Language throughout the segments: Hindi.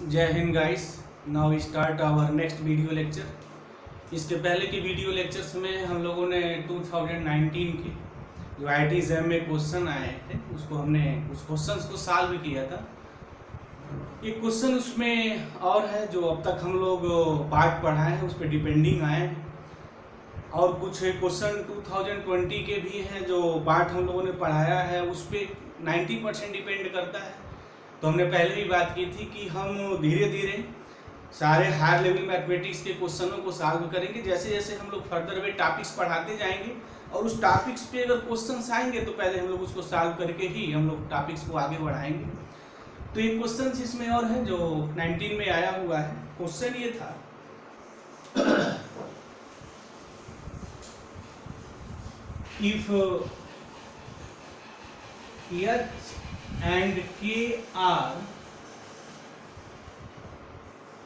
जय हिंद guys. Now we start our next video lecture. इसके पहले के वीडियो लेक्चर्स में हम लोगों ने 2019 के जो आईटी एग्जाम में क्वेश्चन आए थे उसको हमने उस क्वेश्चंस को सॉल्व किया था। एक क्वेश्चन उसमें और है जो अब तक हम लोग पार्ट पढ़ाए हैं उस पर डिपेंडिंग आए हैं, और कुछ क्वेश्चन 2020 के भी हैं जो पार्ट हम लोगों ने पढ़ाया है उस पर 90% डिपेंड करता है। तो हमने पहले ही बात की थी कि हम धीरे धीरे सारे हायर लेवल मैथमेटिक्स के क्वेश्चनों को सॉल्व करेंगे। जैसे जैसे हम लोग फर्दर वे टॉपिक्स पढ़ाते जाएंगे और उस टॉपिक्स पे अगर क्वेश्चंस आएंगे तो पहले हम लोग उसको सॉल्व करके ही हम लोग टॉपिक्स को आगे बढ़ाएंगे। तो ये क्वेश्चन इसमें और है जो 19 में आया हुआ है। क्वेश्चन ये था if H and K are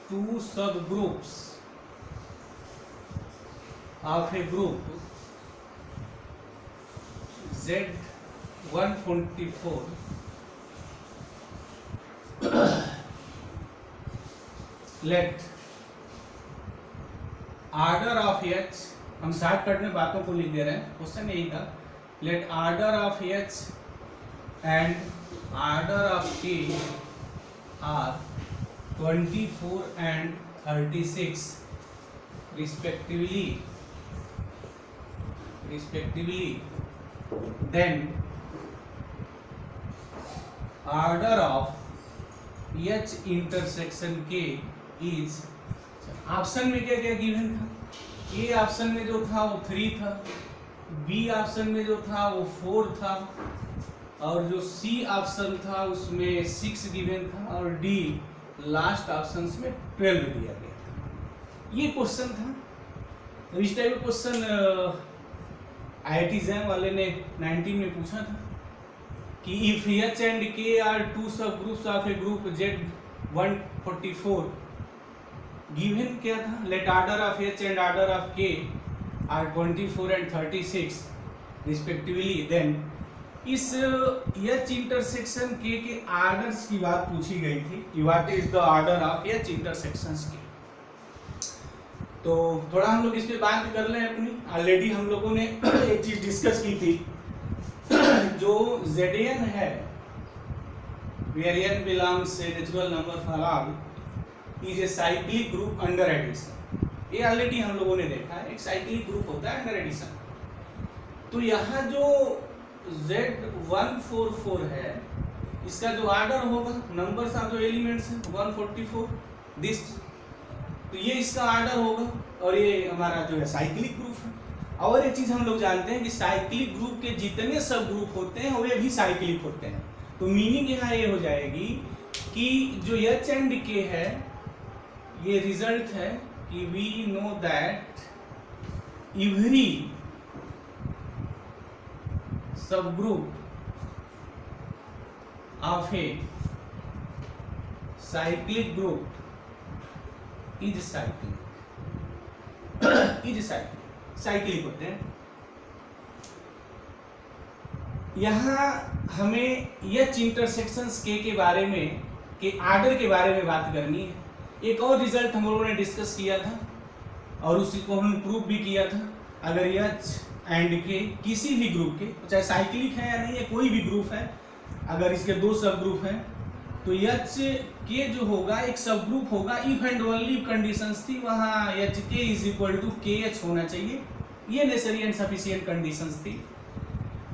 two subgroups of a group Z144, let order of H, हम शॉर्टकट में बातों को लिख दे रहे हैं, क्वेश्चन यही था, let order of H and order of K are 24 and 36 respectively, then order of H intersection K is, option में क्या क्या गिवन था? ए ऑप्शन में जो था वो 3 था, बी ऑप्शन में जो था वो 4 था, और जो सी ऑप्शन था उसमें 6 गिवन था, और डी लास्ट ऑप्शन में 12 दिया गया था। ये क्वेश्चन था। तो इस टाइप का क्वेश्चन आईआईटी एग्जाम वाले ने 19 में पूछा था कि if H and K are two subgroups of a group Z144, given क्या था? Let order of H and order of K are 24 and 36 respectively, then इस H इंटरसेक्शन के आर्डर्स की बात पूछी गई थी कि what is the order of H intersections K. तो थोड़ा हम लोग इस पे बात कर लें अपनी। ऑलरेडी हम लोगों ने एक चीज डिस्कस की थी, जो Zn है, where n belongs a natural number for all is a cyclic group under addition. ये ऑलरेडी हम लोगों ने देखा है, एक साइक्लिक ग्रुप होता है अंडर एडिशन। तो यहाँ जो Z144 है, इसका जो ऑर्डर होगा, नंबर्स ऑफ जो एलिमेंट्स हैं 144 दिस, तो ये इसका ऑर्डर होगा, और ये हमारा जो है साइक्लिक ग्रुप है। और एक चीज हम लोग जानते हैं कि साइक्लिक ग्रुप के जितने सब ग्रुप होते हैं वे भी साइक्लिक होते हैं। तो मीनिंग यहाँ ये हो जाएगी कि जो H एंड K है, ये रिजल्ट है कि we know that every subgroup of a cyclic group is cyclic cyclic होते हैं। यहाँ हमें H इंटरसेक्शंस के बारे में, के आर्डर के बारे में बात करनी है। एक और रिजल्ट हम लोगों ने डिस्कस किया था और उसी को हमने प्रूव भी किया था। अगर H एंड के किसी भी ग्रुप के, चाहे साइक्लिक है या नहीं है, कोई भी ग्रुप है, अगर इसके 2 सब ग्रुप हैं तो H के जो होगा एक सब ग्रुप होगा। इफ एंड ओनली कंडीशंस थी, वहाँ H के इज इक्वल टू KH होना चाहिए, ये नेसेसरी एंड सफिशिएंट कंडीशंस थी।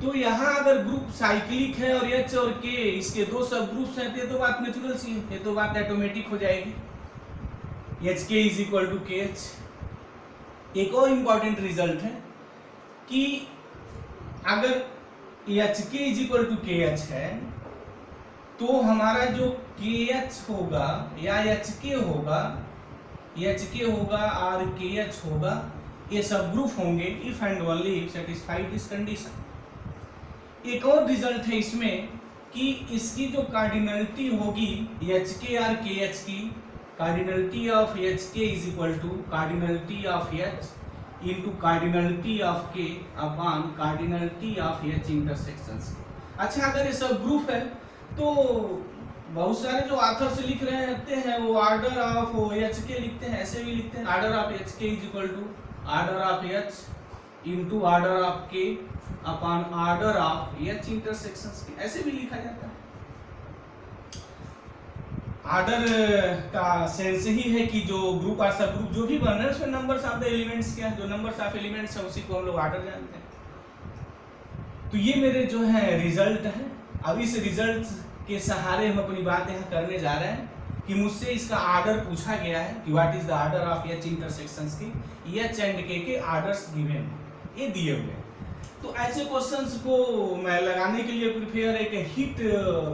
तो यहाँ अगर ग्रुप साइक्लिक है और H और K इसके 2 सब ग्रुप्स हैं, तो बात नेचुरल सी है, तो बात ऑटोमेटिक हो जाएगी, HK is equal to KH। एक और इम्पॉर्टेंट रिजल्ट है कि अगर HK is equal to KH है तो हमारा जो KH होगा या HK होगा और KH होगा, ये सब ग्रुप होंगे if and only if satisfied this condition. एक और रिजल्ट है इसमें कि इसकी जो कार्डिनलिटी होगी HK और KH की, cardinality of HK is equal to cardinality of H into cardinality of K upon cardinality of H intersections। अच्छा, अगर ये सब ग्रुप है तो बहुत सारे जो ऑथर्स लिख रहते हैं वो ऑर्डर ऑफ एच के लिखते हैं, ऐसे भी लिखते हैं order of H K is equal to order of H into order of K upon order of H intersections K, ऐसे भी लिखा जाता है। ऑर्डर का सेंस ही है कि जो ग्रुप और सब ग्रुप जो भी बन रहे हैं उसमें नंबर्स ऑफ द एलिमेंट्स क्या है, जो नंबर्स ऑफ एलिमेंट्स है उसी को हम लोग ऑर्डर जानते हैं। तो ये मेरे जो है रिजल्ट है। अब इस रिजल्ट के सहारे हम अपनी बात यहाँ करने जा रहे हैं कि मुझसे इसका ऑर्डर पूछा गया है कि what is the order of H intersections की, एच एंड के ऑर्डर्स गिवन ये दिए हुए हैं। तो ऐसे क्वेश्चंस को मैं लगाने के लिए प्रिपेयर एक हिट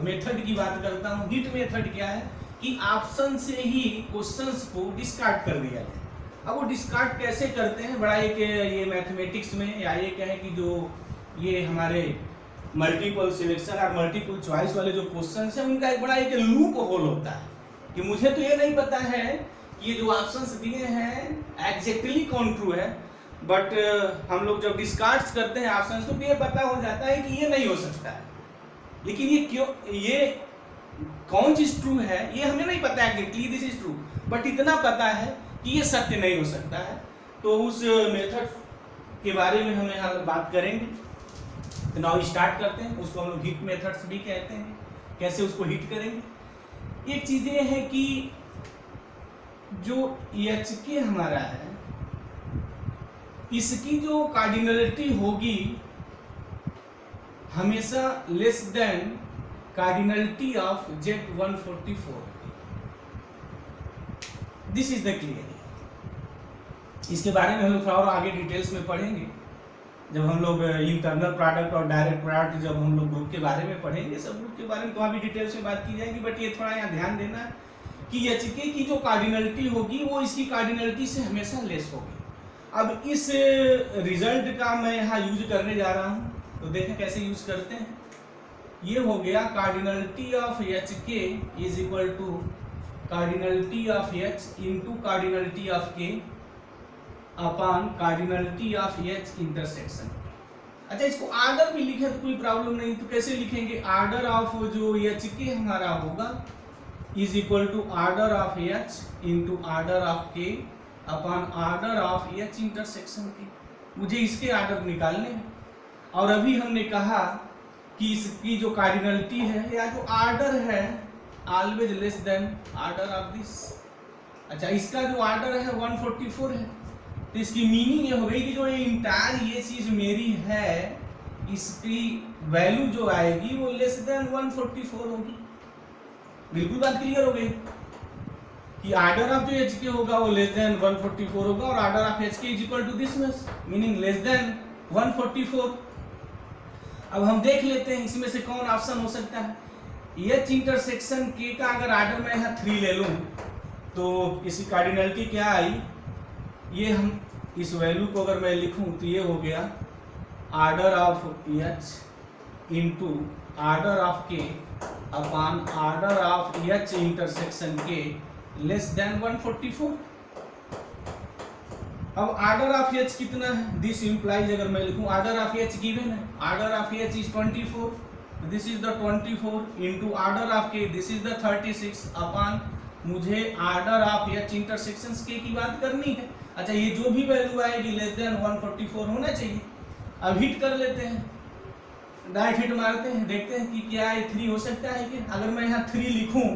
मेथड की बात करता हूँ। हिट मेथड क्या है कि ऑप्शन से ही क्वेश्चंस को डिस्कार्ड कर दिया जाए। अब वो डिस्कार्ड कैसे करते हैं, बड़ा एक ये मैथमेटिक्स में या ये क्या है कि जो ये हमारे मल्टीपल सिलेक्शन और मल्टीपल चॉइस वाले जो क्वेश्चंस हैं उनका एक बड़ा एक लूप होल होता है कि मुझे तो ये नहीं पता है कि ये जो ऑप्शंस दिए हैं एग्जैक्टली कौन ट्रू है, बट हम लोग जब डिस्कार्ड्स करते हैं ऑप्शंस तो ये पता हो जाता है कि ये नहीं हो सकता है। लेकिन ये क्यों, ये कौन चीज ट्रू है ये हमें नहीं पता है exactly this is true, but इतना पता है कि ये सत्य नहीं हो सकता है। तो उस मेथड के बारे में हम यहाँ बात करेंगे। तो नाउ स्टार्ट करते हैं, उसको हम लोग हिट मेथड्स भी कहते हैं। कैसे उसको हिट करेंगे, एक चीज ये है कि जो एच के हमारा है इसकी जो कार्डिनलिटी होगी हमेशा less than cardinality of Z144। This is the clear. इसके बारे में हम लोग थोड़ा और आगे डिटेल्स में पढ़ेंगे जब हम लोग इंटरनल प्रोडक्ट और डायरेक्ट प्रोडक्ट जब हम लोग ग्रुप के बारे में पढ़ेंगे, सब ग्रुप के बारे में तो अभी डिटेल्स में बात की जाएगी। बट ये थोड़ा यहाँ ध्यान देना है कि एच के की जो कार्डिनलिटी होगी वो इसकी कार्डिनलिटी से हमेशा लेस होगी। अब इस रिजल्ट का मैं यहाँ यूज करने जा रहा हूँ, तो देखें कैसे यूज करते हैं। ये हो गया cardinality of H K is equal to cardinality of H into cardinality of K upon cardinality of H intersection. अच्छा, इसको ऑर्डर भी लिखे तो कोई प्रॉब्लम नहीं। तो कैसे लिखेंगे, ऑर्डर ऑफ जो एच के हमारा होगा is equal to order of H into order of K upon order of H intersection K. मुझे इसके ऑर्डर निकालने हैं। और अभी हमने कहा कि इसकी जो कार्डिनलिटी है या जो ऑर्डर है always less than order of this. अच्छा, इसका जो ऑर्डर है 144 है, तो इसकी मीनिंग ये हो गई कि जो ये इंटायर ये चीज मेरी है इसकी वैल्यू जो आएगी वो लेस देन 144 होगी। बिल्कुल बात क्लियर हो गई कि ऑर्डर ऑफ जो एच के होगा वो लेस देन 144 होगा और order of H K is equal to this much, meaning less than 144। अब हम देख लेते हैं इसमें से कौन ऑप्शन हो सकता है। एच इंटरसेक्शन के का अगर ऑर्डर मैं यहाँ 3 ले लूँ तो इसकी कार्डिनलिटी क्या आई, ये हम इस वैल्यू को अगर मैं लिखूं तो ये हो गया order of H into order of K upon order of H intersection K less than 144। अब ऑर्डर ऑफ एच कितना है, दिस इंप्लाइज अगर मैं लिखूं ऑर्डर ऑफ एच गिवन है, order of H is 24, this is the 24 into order of के दिस इज द 36 अपॉन मुझे ऑर्डर ऑफ एच इंटरसेक्शंस के की बात करनी है। अच्छा, ये जो भी वैल्यू आएगी लेस देन 144 होना चाहिए। अब हिट कर लेते हैं, डायरेक्ट हिट मारते हैं, देखते हैं कि क्या ये 3 हो सकता है क्या। अगर मैं यहाँ 3 लिखूं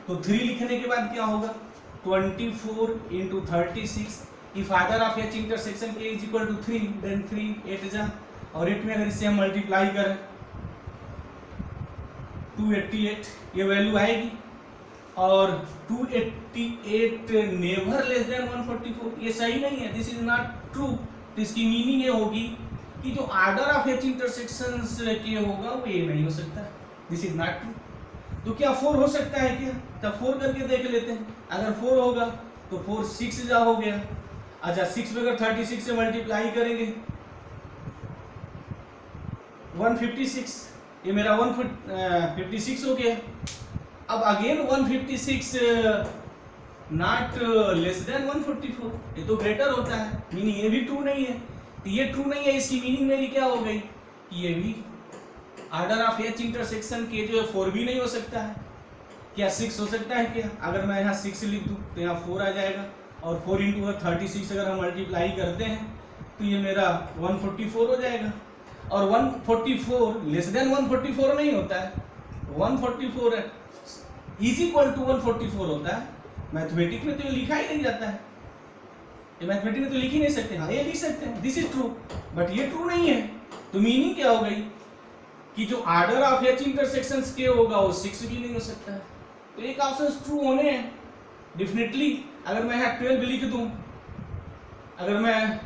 तो 3 लिखने के बाद क्या होगा 24 into 36 if order of H intersection के इज इक्वल टू 3 देन 3 8 जा और 8 में अगर इससे हम मल्टीप्लाई करें 288 ये वैल्यू आएगी और 288 नेवर लेस देन 144, ये सही नहीं है, दिस इज नॉट ट्रू। तो इसकी मीनिंग ये होगी कि जो ऑर्डर ऑफ एच इंटरसेक्शंस के होगा वो ये नहीं हो सकता, दिस इज नॉट ट्रू। तो क्या 4 हो सकता है क्या, तब 4 करके देख लेते हैं। अगर 4 होगा तो 4 6 जा हो गया। अच्छा, 6 में अगर 36 से मल्टीप्लाई करेंगे 156, ये मेरा 156 हो गया। अब अगेन 156 नॉट लेस देन 144, ये तो ग्रेटर होता है, मीनिंग ये भी ट्रू नहीं है। तो ये ट्रू नहीं है, इसकी मीनिंग मेरी क्या हो गई कि ये भी आर्डर ऑफ एच इंटरसेक्शन के जो है 4 भी नहीं हो सकता है क्या, 6 हो सकता है क्या? अगर मैं यहाँ 6 लिख दूँ तो यहाँ 4 आ जाएगा, और 4 इंटू 36 अगर हम मल्टीप्लाई करते हैं तो ये मेरा 144 हो जाएगा। और 144 लेस देन 144 नहीं होता है, 144 इज इक्वल टू 144 होता है। मैथमेटिक्स में तो ये लिखा ही नहीं जाता है, ये मैथमेटिक्स में तो लिख ही नहीं सकते। हाँ ये लिख सकते हैं, दिस इज ट्रू, बट ये ट्रू नहीं है। तो मीनिंग क्या हो गई कि जो आर्डर ऑफ एच इंटरसेक्शंस के होगा वो 6 भी नहीं हो सकता है। तो एक ऑप्शन ट्रू होने हैं डेफिनेटली। अगर मैं यहाँ 12 लिख दूं, अगर मैं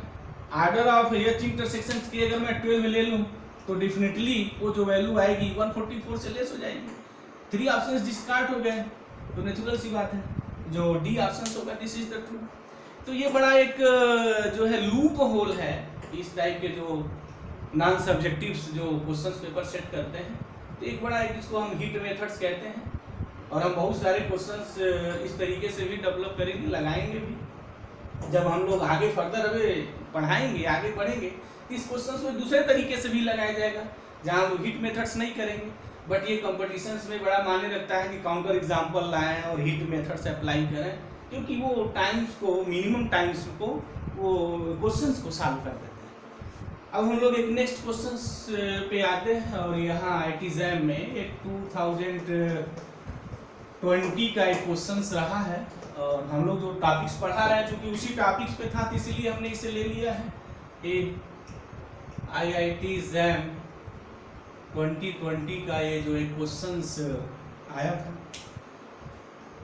आर्डर ऑफ एच इंटरसेक्शंस के अगर मैं 12 ले लूं तो डेफिनेटली वो जो वैल्यू आएगी 144 से लेस हो जाएगी। 3 ऑप्शंस डिस्कार्ड हो गए, तो नेचुरल सी बात है जो डी ऑप्शन होगा दिस इज द ट्रू। तो ये बड़ा एक जो है लूप होल है इस टाइप के जो नॉन सब्जेक्टिव्स जो क्वेश्चंस पेपर सेट करते हैं। तो एक बड़ा एक इसको हम हिट मेथड्स कहते हैं, और हम बहुत सारे क्वेश्चंस इस तरीके से भी डेवलप करेंगे, लगाएंगे भी। जब हम लोग आगे फर्दर अभी पढ़ाएंगे, आगे बढ़ेंगे, तो इस क्वेश्चंस को दूसरे तरीके से भी लगाया जाएगा जहाँ हम हिट मेथड्स नहीं करेंगे। बट ये कंपटीशंस में बड़ा मायने रखता है कि काउंटर एग्जाम्पल लाएं और हिट मेथड्स अप्लाई करें, क्योंकि वो टाइम्स को, मिनिमम टाइम्स को वो क्वेश्चंस को सॉल्व कर देते हैं। अब हम लोग एक नेक्स्ट क्वेश्चंस पे आते हैं, और यहाँ IIT एग्जाम में एक 2020 का एक क्वेश्चंस रहा है, और हम लोग जो टॉपिक्स पढ़ा रहे हैं चूंकि उसी टॉपिक्स पे था, तो इसीलिए हमने इसे ले लिया है। एक IIT एग्जाम 2020 का ये जो एक क्वेश्चंस आया था,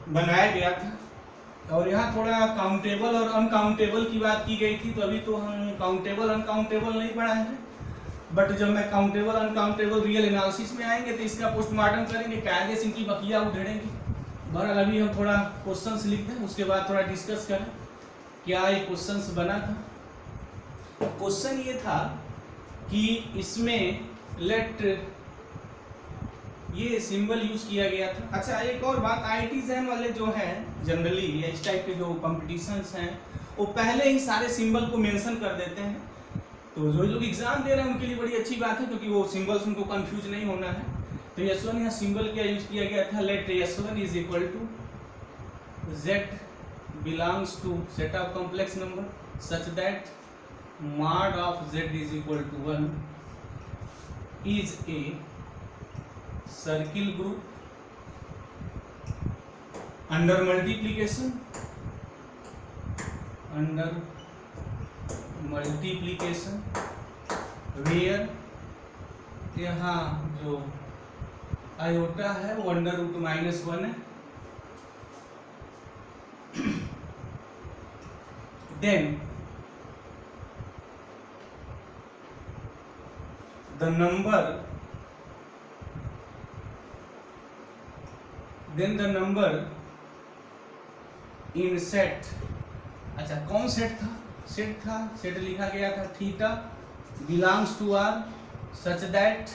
बनाया गया था, और यहाँ थोड़ा काउंटेबल और अनकाउंटेबल की बात की गई थी। तो अभी तो हम काउंटेबल अनकाउंटेबल नहीं पढ़ाए हैं, बट जब मैं काउंटेबल अनकाउंटेबल रियल एनालिसिस में आएंगे तो इसका पोस्टमार्टम करेंगे, कायदे से इनकी बकिया उधेड़ेंगे। बहरहाल अभी हम थोड़ा क्वेश्चंस लिख दें, उसके बाद थोड़ा डिस्कस करें क्या ये क्वेश्चंस बना था। क्वेश्चन ये था कि इसमें लेट ये सिंबल यूज किया गया था। अच्छा एक और बात, IIT एग्जाम वाले जो हैं जनरली या इस टाइप के जो कॉम्पिटिशन्स हैं वो पहले ही सारे सिंबल को मेंशन कर देते हैं, तो जो लोग एग्जाम दे रहे हैं उनके लिए बड़ी अच्छी बात है, क्योंकि वो सिंबल्स उनको कंफ्यूज नहीं होना है। तो S1 यहाँ सिंबल क्या यूज किया गया था, let S1 is equal to Z belongs to set of complex number such that mod of Z is equal to 1 is a circle group under multiplication where यहाँ जो आयोटा है वो अंडर रूट -1 है। then the number in set, अच्छा कौन सेट था, सेट लिखा गया था theta belongs to R such that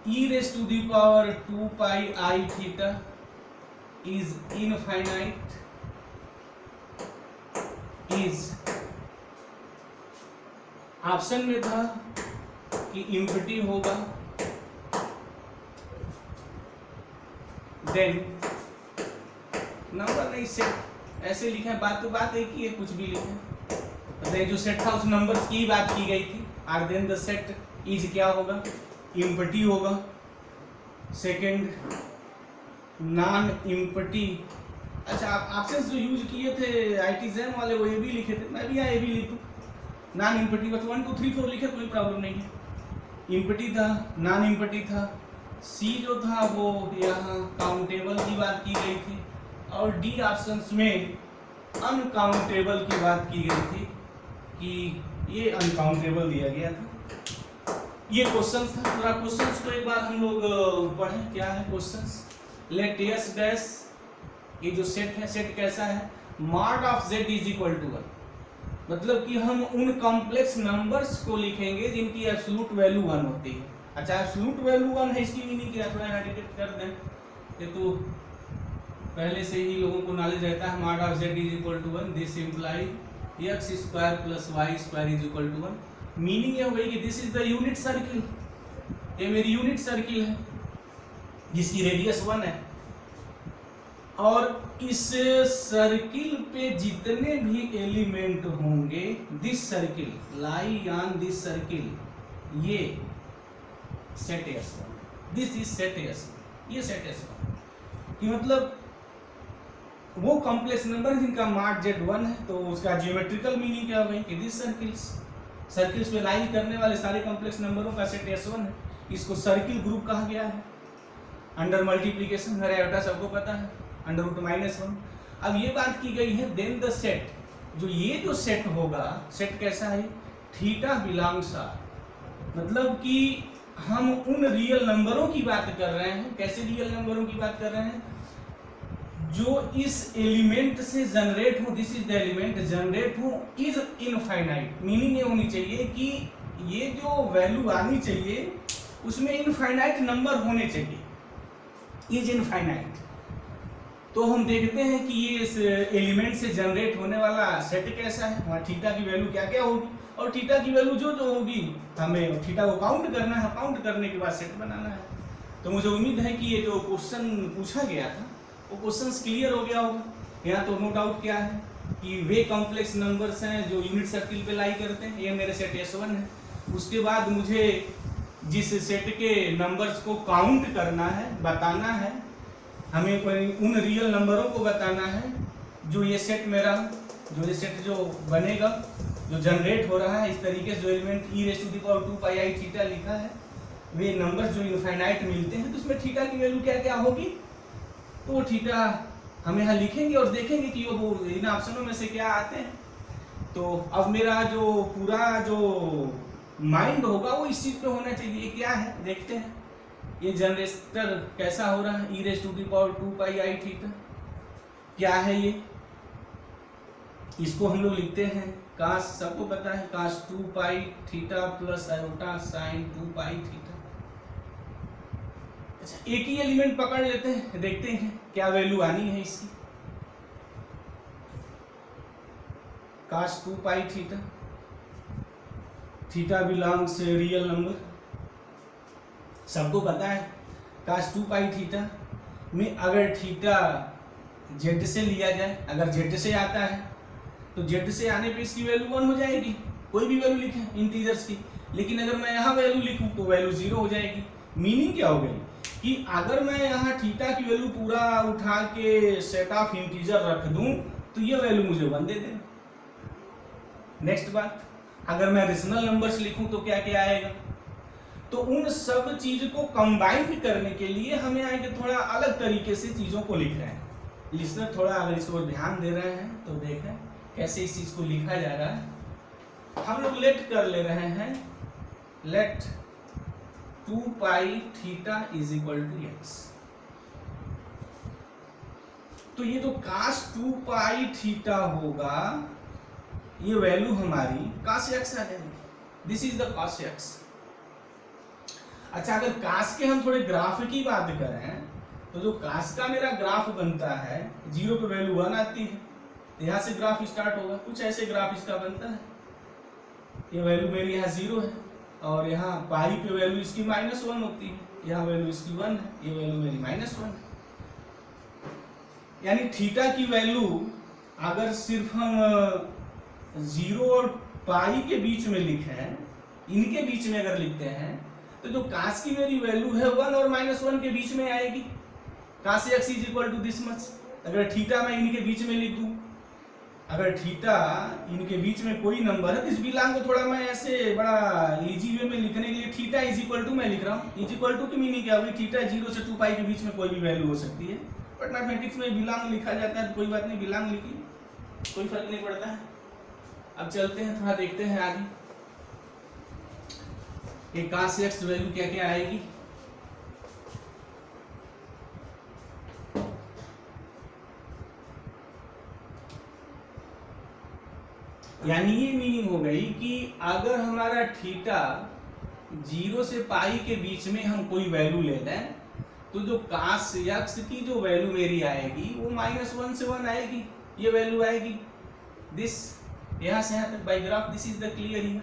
e raised to the power 2 pi I theta is infinite is option में था कि इम्पटी होगा, देन नंबर नहीं सेट, ऐसे लिखा है, बात तो बात एक ही है, कुछ भी लिखे। जो सेट था उस नंबर्स की बात की गई थी, और देन द सेट इज क्या होगा, इम्पटी होगा। सेकंड नॉन इम्पटी, अच्छा आप ऑप्शंस जो यूज किए थे IIT एग्जाम वाले वो ये भी लिखे थे, मैं भी यहाँ ये भी लिखूँ नॉन इम्पटी, बस 1 2 3 4 लिखे कोई प्रॉब्लम नहीं है। इम्पटी था, नॉन इम्पटी था, सी जो था वो यहाँ काउंटेबल की बात की गई थी, और डी ऑप्शंस में अनकाउंटेबल की बात की गई थी कि ये अनकाउंटेबल दिया गया था। ये क्वेश्चंस था, पूरा क्वेश्चंस को एक बार हम लोग पढ़ें। क्या है क्वेश्चंस, लेट S डैश, ये जो सेट है, सेट कैसा है, mod of Z is equal to 1, मतलब कि हम उन कॉम्प्लेक्स नंबर्स को लिखेंगे जिनकी एब्सोल्यूट वैल्यू 1 होती है। अच्छा एब्सोल्यूट वैल्यू 1 है, इसकी मीनिंग क्या, थोड़ा यहाँ डिटेक्ट कर दें। ये तो पहले से ही लोगों को नॉलेज रहता है, mod of Z is equal to 1, this imply x square plus y square is equal to 1। Meaning ये हो गई कि this is the unit circle, ये मेरी यूनिट सर्किल है जिसकी रेडियस 1 है, और इस सर्किल पे जितने भी एलिमेंट होंगे, this circle lie on this circle, ये set S1, this is set S1, ये सेट S1 कि मतलब वो कॉम्प्लेक्स नंबर जिनका मार्क Z1 है, तो उसका ज्योमेट्रिकल मीनिंग क्या हो गई कि दिस सर्किल्स पे लाई करने वाले सारे कॉम्प्लेक्स नंबरों का सेट S1 है। इसको सर्किल ग्रुप कहा गया है। अंडर मल्टीप्लिकेशन आयोटा सबको पता है, अंडर रूट -1। अब ये बात की गई है देन द सेट, जो सेट होगा, सेट कैसा है, थीटा बिलोंग्स आर, मतलब कि हम उन रियल नंबरों की बात कर रहे हैं। कैसे रियल नंबरों की बात कर रहे हैं, जो इस एलिमेंट से जनरेट हो, this is the element, generate हो इज इनफाइनाइट। मीनिंग ये होनी चाहिए कि ये जो वैल्यू आनी चाहिए उसमें इनफाइनाइट नंबर होने चाहिए, इज इनफाइनाइट। तो हम देखते हैं कि ये इस एलिमेंट से जनरेट होने वाला सेट कैसा है, वहाँ थीटा की वैल्यू क्या क्या होगी, और थीटा की वैल्यू जो जो होगी हमें थीटा को काउंट करना है, काउंट करने के बाद सेट बनाना है। तो मुझे उम्मीद है कि ये जो क्वेश्चन पूछा गया था वो क्वेश्चन क्लियर हो गया होगा। यहाँ तो नो डाउट क्या है कि वे कॉम्प्लेक्स नंबर्स हैं जो यूनिट सर्किल पे लाई करते हैं, ये मेरे सेट S1 है। उसके बाद मुझे जिस सेट के नंबर्स को काउंट करना है, बताना है, हमें कोई उन रियल नंबरों को बताना है जो ये सेट मेरा, जो ये सेट जो बनेगा, जो जनरेट हो रहा है इस तरीके से, जो एलिमेंट e⁻² थीटा लिखा है, वे नंबर्स जो इनफाइनाइट मिलते हैं, तो उसमें थीटा की वैल्यू क्या क्या होगी, तो वो थीटा हम यहाँ लिखेंगे और देखेंगे कि वो इन ऑप्शनों में से क्या आते हैं। तो अब मेरा जो पूरा जो माइंड होगा वो इस चीज पे होना चाहिए। क्या है देखते हैं, ये जनरेटर कैसा हो रहा है, e⁻² थीटा क्या है ये, इसको हम लोग लिखते हैं कास, सबको पता है कास 2 pi theta plus iota sine 2 pi theta. अच्छा, एक ही एलिमेंट पकड़ लेते हैं, देखते हैं क्या वैल्यू आनी है इसकी। Cos 2 pi theta, theta belongs real number, सबको पता है कास 2 पाई थीटा में अगर थीटा जेड से लिया जाए, अगर जेड से आता है तो जेड से आने पे इसकी वैल्यू 1 हो जाएगी, कोई भी वैल्यू लिखें इंटीजर्स की। लेकिन अगर मैं यहाँ वैल्यू लिखूं तो वैल्यू 0 हो जाएगी। मीनिंग क्या हो गई कि अगर मैं यहाँ थीटा की वैल्यू पूरा उठा के सेट ऑफ इंटीजर रख दूं तो ये वैल्यू मुझे 1 दे देना। नेक्स्ट बात, अगर मैं रेशनल नंबर्स लिखूं तो क्या क्या आएगा, तो उन सब चीज को कंबाइंड करने के लिए हमें आगे थोड़ा अलग तरीके से चीजों को लिख रहे हैं। लिसनर थोड़ा अगर इसको ध्यान दे रहे हैं तो देखें कैसे इस चीज को लिखा जा रहा है। हम लोग लेट कर ले रहे हैं, let 2 pi theta is equal to x। तो ये जो कास 2 पाई थीटा होगा, ये वैल्यू हमारी कास x आ जाएगी। This is the cos x। अच्छा, अगर कास के हम थोड़े ग्राफ की बात करें तो जो कास का मेरा ग्राफ बनता है, 0 पे वैल्यू 1 आती है, यहाँ से ग्राफ स्टार्ट होगा, कुछ ऐसे ग्राफ इसका बनता है। ये वैल्यू मेरी यहाँ 0 है और यहाँ पाई पे वैल्यू इसकी -1 होती है, यहाँ वैल्यू इसकी 1 है, ये वैल्यू मेरी -1 है। यानी थीटा की वैल्यू अगर सिर्फ हम 0 और पाई के बीच में लिखें, इनके बीच में अगर लिखते हैं तो जो कास की मेरी वैल्यू है 1 और -1 के बीच में आएगी। Cos x is equal to this much. अगर थीटा मैं इनके बीच में लिख दूं, अगर थीटा इनके बीच में कोई नंबर है तो इस बिलोंग को थोड़ा मैं ऐसे बड़ा इजी वे में लिखने के लिए थीटा इज इक्वल टू मैं लिख रहा हूँ। इज इक्वल टू की मीनिंग क्या होगी, थीटा 0 से 2 पाई के बीच में कोई भी वैल्यू हो सकती है, बट मैथमेटिक्स में बिलोंग लिखा जाता है तो कोई बात नहीं, बिलोंग लिखिए, कोई फर्क नहीं पड़ता है। अब चलते हैं थोड़ा देखते हैं आगे एक कास x वैल्यू क्या क्या आएगी। यानी ये मीनिंग हो गई कि अगर हमारा थीटा 0 से पाई के बीच में हम कोई वैल्यू ले लें तो जो कास x की जो वैल्यू मेरी आएगी वो -1 से 1 आएगी, ये वैल्यू आएगी दिस, यहाँ से यहाँ तक by graph. This is the clear here.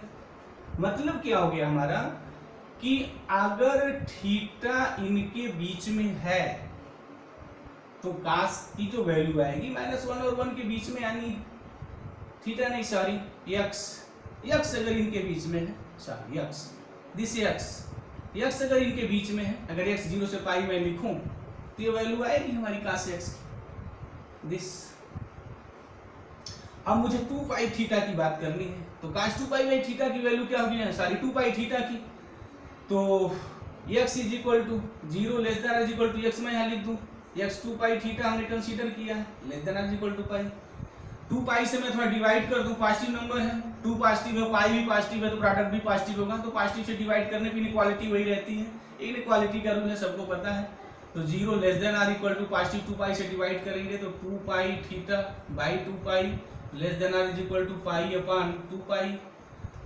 मतलब क्या हो गया हमारा कि अगर थीटा इनके बीच में है तो कास की जो वैल्यू आएगी -1 और 1 के बीच में, यानी थीटा नहीं सॉरी यक्स अगर इनके बीच में है, सॉरी यक्स अगर इनके बीच में है, अगर x 0 से पाई मैं लिखूं तो ये वैल्यू आएगी हमारी कास x की, दिस। अब मुझे 2 पाई थीटा की बात करनी है, तो कास 2 पाई बाई थीटा की वैल्यू क्या होगी, सॉरी 2 पाई थीटा की, तो x is equal to 0 less than is equal to x मैं यहाँ लिख दूं, x 2 पाई थीटा हमने कंसीडर किया है, less than is equal to pi. 2 pi से मैं थोड़ा डिवाइड कर दूं, पॉजिटिव नंबर है, 2 पॉजिटिव है, पाई भी पॉजिटिव है, तो प्रोडक्ट भी पॉजिटिव होगा, तो पॉजिटिव से डिवाइड करने पे इनइक्वालिटी वही रहती है, इनइक्वालिटी का रूल है, सबको पता है। तो 0 less than or equal to positive 2 pi से डिवाइड करेंगे तो 2 pi theta by 2 pi less than or is equal to pi upon 2 pi.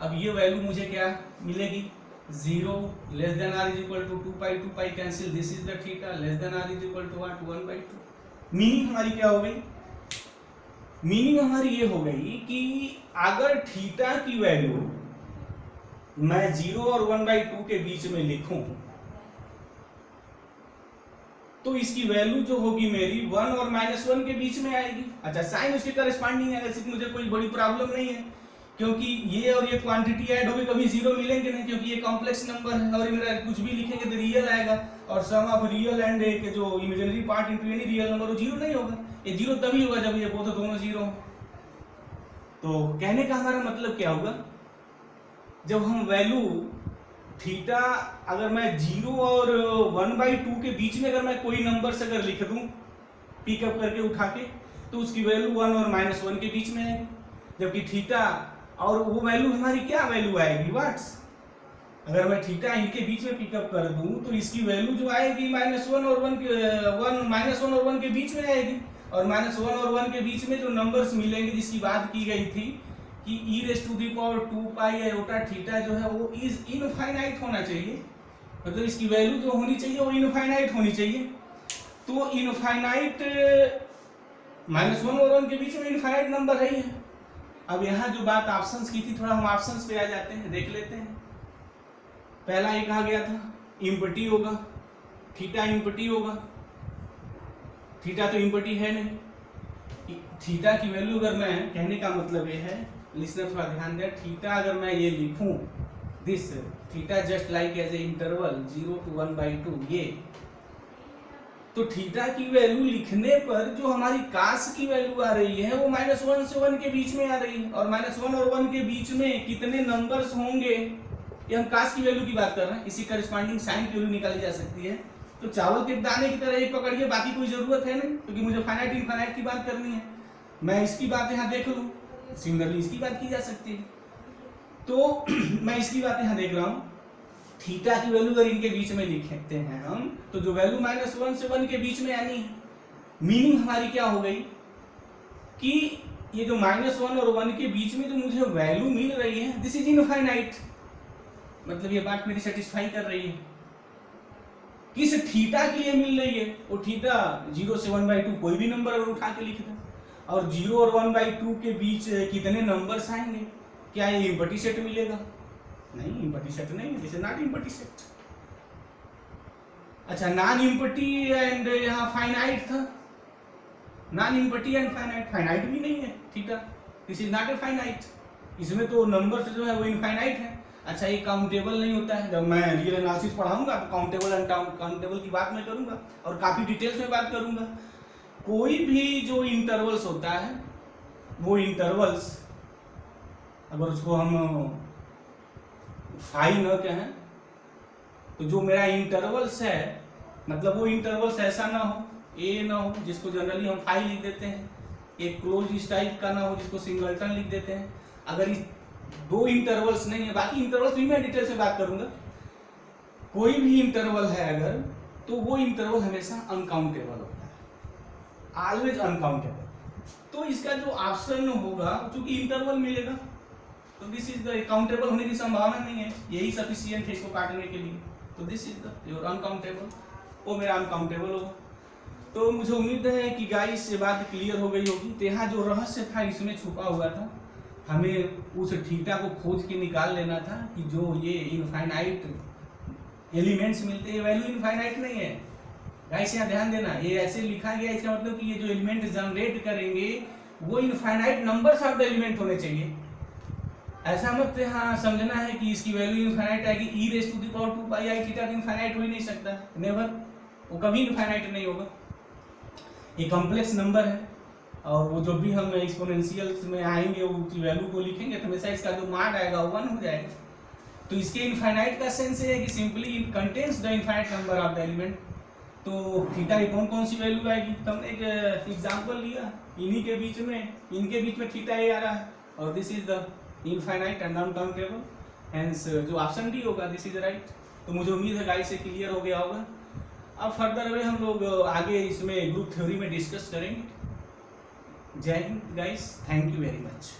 अब ये वैल्यू मुझे क्या मिलेगी, 0 less than or is equal to 2 pi cancel, this is the theta less than or is equal to what 1/2। Meaning हमारी क्या हो गई, मीनिंग हमारी ये हो गई कि अगर थीटा की वैल्यू मैं 0 और 1/2 के बीच में लिखूं तो इसकी वैल्यू जो होगी मेरी 1 और -1 के बीच में आएगी। अच्छा, साइन उसके करस्पॉन्डिंग है, वैसे मुझे कोई बड़ी प्रॉब्लम नहीं है, क्योंकि ये और ये क्वांटिटी ऐड होगी, कभी जीरो मिलेंगे नहीं, क्योंकि ये कॉम्प्लेक्स नंबर है, और मेरा कुछ भी लिखेंगे तो रियल आएगा, और सम ऑफ रियल एंड एक जो imaginary part into any real number वो जीरो नहीं होगा, ये जीरो तभी होगा जब ये बोथ दोनों जीरो हो। तो कहने का हमारा मतलब क्या होगा, जब हम वैल्यू थीटा अगर मैं 0 और 1/2 के बीच में अगर मैं कोई नंबर से अगर लिख दूं पिकअप करके उठा के, तो उसकी वैल्यू 1 और -1 के बीच में आएगी, जबकि थीटा और वो वैल्यू हमारी क्या वैल्यू आएगी, व्हाट्स, अगर मैं थीटा इनके बीच में पिकअप कर दूं तो इसकी वैल्यू जो आएगी -1 और 1 के बीच में आएगी, और -1 और 1 के बीच में जो नंबर्स मिलेंगे जिसकी बात की गई थी कि e⁻² पाई आयोटा थीटा जो है वो इज इनफाइनाइट होना चाहिए, मतलब इसकी वैल्यू जो होनी चाहिए वो इनफाइनाइट होनी चाहिए। तो इनफाइनाइट -1 और 1 के बीच में इनफाइनाइट नंबर है ही है। अब यहाँ जो बात ऑप्शंस की थी, थोड़ा हम ऑप्शंस पे आ जाते हैं, देख लेते हैं। पहला ये कहा गया था इम्पटी होगा, थीटा इम्पटी होगा, थीटा तो इम्पटी है नहीं। थीटा की वैल्यू अगर मैं, कहने का मतलब ये है, लिसनर थोड़ा ध्यान दें, थीटा अगर मैं ये लिखूं this theta just like as a interval 0 to 1/2, ये तो थीटा की वैल्यू लिखने पर जो हमारी कास की वैल्यू आ रही है वो -1 से 1 के बीच में आ रही है, और -1 और 1 के बीच में कितने नंबर्स होंगे, ये हम कास की वैल्यू की बात कर रहे हैं, इसी करस्पॉन्डिंग साइन की वैल्यू निकाली जा सकती है। तो चावल के दाने की तरह एक पकड़िए, बाकी कोई जरूरत है नहीं, क्योंकि मुझे फाइनाइट इनफाइनाइट की बात करनी है, मैं इसकी बात यहाँ देख लूँ, सिमिलरली इसकी बात की जा सकती है। तो मैं इसकी बात यहाँ देख रहा हूँ, थीटा की वैल्यू अगर इनके बीच में लिखते हैं हम, तो जो वैल्यू -1 से 1 के बीच में आनी है, मीनिंग हमारी क्या हो गई कि ये जो -1 और 1 के बीच में जो मुझे वैल्यू मिल रही है दिस इज इनफाइनाइट, मतलब ये बात मेरी सेटिस्फाई कर रही है। किस थीटा के लिए मिल रही है, वो थीटा 0 से 1/2 कोई भी नंबर अगर उठा के लिख दे, और 0 और 1/2 के बीच कितने नंबर्स आएंगे, क्या ये इम्पटी सेट मिलेगा, नहीं इम्पटी सेट नहीं है, this is not empty set. अच्छा, नॉन इम्पटी एंड यहाँ फाइनाइट था, non empty and finite, finite भी नहीं है theta, this is not a finite, इसमें तो नंबर जो है वो इनफाइनाइट है। अच्छा, ये काउंटेबल नहीं होता है, जब मैं रियल एनालिसिस पढ़ाऊंगा तो काउंटेबल एंड काउंटेबल की बात मैं करूंगा और काफी डिटेल्स में बात करूंगा। कोई भी जो इंटरवल्स होता है वो इंटरवल्स अगर उसको हम फाई न कहें तो जो मेरा इंटरवल्स है, मतलब वो इंटरवल्स ऐसा ना हो, ए ना हो जिसको जनरली हम फाई लिख देते हैं, एक क्लोज इस टाइप का ना हो जिसको सिंगलटन लिख देते हैं। अगर इस दो इंटरवल्स नहीं है, बाकी इंटरवल्स भी मैं डिटेल से बात करूंगा, कोई भी इंटरवल है अगर, तो वो इंटरवल हमेशा अनकाउंटेबल होता है, ऑलवेज अनकाउंटेबल। तो इसका जो ऑप्शन होगा, चूंकि इंटरवल मिलेगा तो दिस इज द काउंटेबल होने की संभावना नहीं है, यही सफिशिएंट है इसको काटने के लिए, तो this is the your uncountable, वो मेरा अनकाउंटेबल होगा। तो मुझे उम्मीद है कि गाइस ये बात क्लियर हो गई होगी। तो यहाँ जो रहस्य था इसमें छुपा हुआ था, हमें उस थीटा को खोज के निकाल लेना था कि जो ये इनफाइनाइट एलिमेंट्स मिलते हैं, वैल्यू इनफाइनाइट नहीं है गाइस, यहाँ ध्यान देना, ये ऐसे लिखा गया इसका मतलब कि ये जो एलिमेंट जनरेट करेंगे वो infinite numbers of the element होने चाहिए। ऐसा मत हाँ समझना है कि इसकी वैल्यू इनफाइनाइट आएगी, e⁻² पाई आई थीटा तो इनफाइनाइट हो ही नहीं सकता, नेवर, वो कभी इनफाइनाइट नहीं होगा। ये कॉम्प्लेक्स नंबर है और वो जो भी हम एक्सपोनेंशियल्स में आएंगे उसकी वैल्यू को लिखेंगे तो हमेशा इसका जो मान आएगा वो 1 हो जाएगा। तो इसके इनफाइनाइट का सेंस है कि simply it contains the infinite number of the element. तो थीटा की कौन कौन सी वैल्यू आएगी, तो हमने एक एग्जांपल लिया, इन्हीं के बीच में, इनके बीच में थीटा ए आ रहा है और this is the infinite and uncountable, hence जो ऑप्शन डी होगा दिस इज राइट। तो मुझे उम्मीद है गाइस से क्लियर हो गया होगा। अब फर्दर वे हम लोग आगे इसमें ग्रुप थ्योरी में डिस्कस करेंगे। जय हिंद guys, thank you very much.